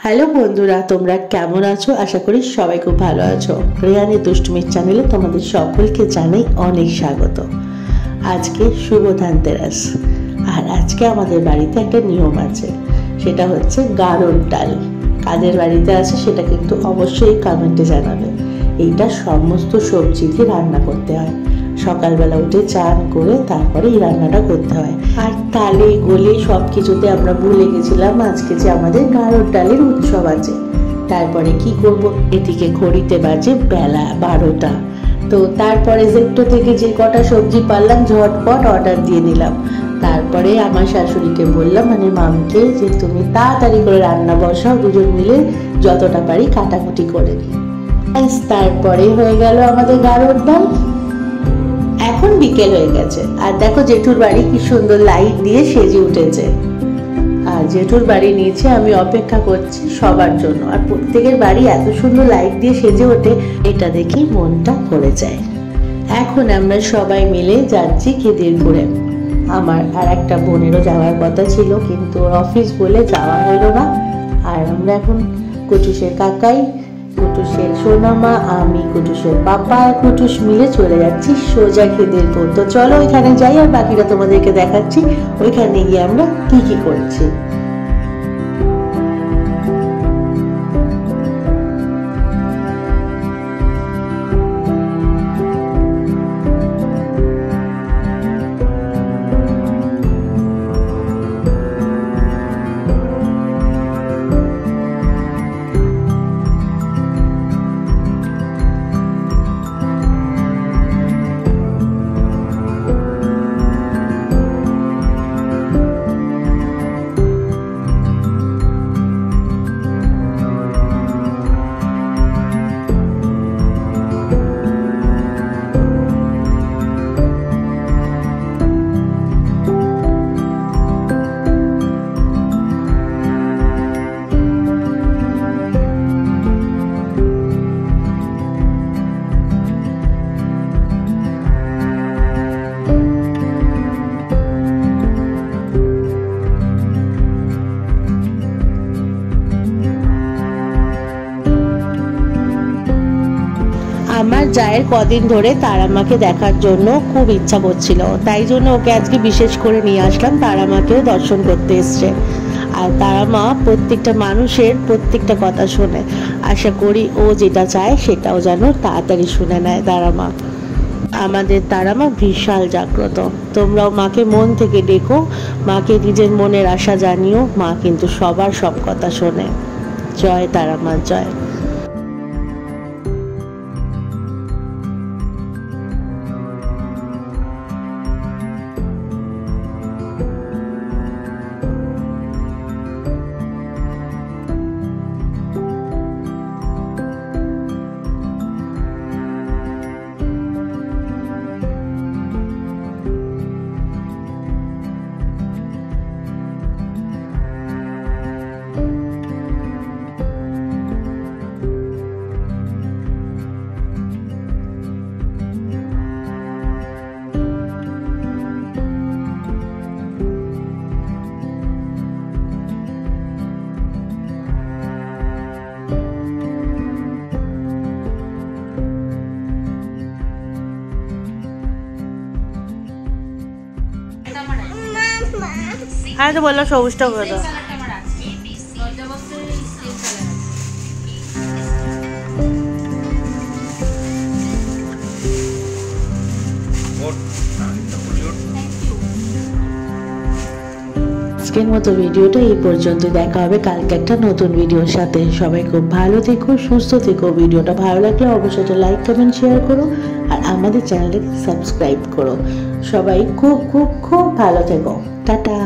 Hello বন্ধুরা, তোমরা কেমন আছো? আশা করি সবাই খুব ভালো আছো। রেহানের দুষ্টুমির চ্যানেলে তোমাদের সকলকে জানাই অনেক স্বাগত। আজকে শুভ ধনতেরাস, আর আজকে আমাদের বাড়িতে একটা নিয়ম আছে, সেটা হচ্ছে গাড়োর ডাল। কাদের বাড়িতে আছে সেটা কিন্তু অবশ্যই কমেন্টে জানাবে। এইটা সমস্ত সবজি দিয়ে রান্না করতে হয়। সকালবেলা উঠে চান করে তারপরে এই রান্নাটা করতে হয়। আর তালে গোলে সব কিছুতে আমরা ভুলে গেছিলাম আজকে যে আমাদের গাড়োর ডালের উৎসব আছে। তারপরে কি করব, এদিকে ঘড়িতে বাজে বেলা 12টা। তো তারপরে জেপ্টো থেকে যে কটা সবজি পারলাম ঝটপট অর্ডার দিয়ে নিলাম। তারপরে আমার শাশুড়িকে বললাম, মানে মামকে, যে তুমি তাড়াতাড়ি করে রান্না বসাও, দুজন মিলে যতটা পারি কাটাকুটি করে নিই। তারপরে হয়ে গেল আমাদের গাড়োর ডাল। এখন বিকেল হয়ে গেছে, আর দেখো জেঠুর বাড়ি কি সুন্দর লাইট দিয়ে সেজে উঠেছে। আর জেঠুর বাড়ি নিচে আমি অপেক্ষা করছি সবার জন্য, আর প্রত্যেকের বাড়ি এত সুন্দর লাইট দিয়ে সেজে ওঠে, এটা দেখেই মনটা ভরে যায়। এখন আমরা সবাই মিলে যাচ্ছি খিদিরপুরে। আমার আর একটা বোনেরও যাওয়ার কথা ছিল, কিন্তু ওর অফিস বলে যাওয়া হলো না। আর আমরা এখন কুটুসের কাকাই, কুটুসের সোনামা, আমি, কুটুসের পাপা, কুটুস মিলে চলে যাচ্ছি সোজা খিদিরপুর। তো চলো ওইখানে যাই, আর বাকিটা তোমাদেরকে দেখাচ্ছি ওইখানে গিয়ে আমরা কি কি করছি। আমার জায়ের কদিন ধরে তারামাকে দেখার জন্য খুব ইচ্ছা করছিল, তাই জন্য ওকে আজকে বিশেষ করে নিয়ে আসলাম। তারামাকেও দর্শন করতে এসছে। আর তারামা প্রত্যেকটা মানুষের প্রত্যেকটা কথা শোনে। আশা করি ও যেটা চায় সেটাও যেন তাড়াতাড়ি শুনে নেয় তারামা। আমাদের তারামা বিশাল জাগ্রত। তোমরাও মাকে মন থেকে ডেকো, মাকে নিজের মনের আশা জানিও। মা কিন্তু সবার সব কথা শোনে। জয় তারামা, জয়। হ্যাঁ, তো বললো সবুজটা করে দাও। আজকের মতো ভিডিওটা এই পর্যন্ত। দেখা হবে কালকে একটা নতুন ভিডিওর সাথে। সবাই খুব ভালো থেকো, সুস্থ থেকো। ভিডিওটা ভালো লাগলে অবশ্যই লাইক, কমেন্ট, শেয়ার করো, আর আমাদের চ্যানেলটাকে সাবস্ক্রাইব করো। সবাই খুব খুব খুব ভালো থেকো। টাটা।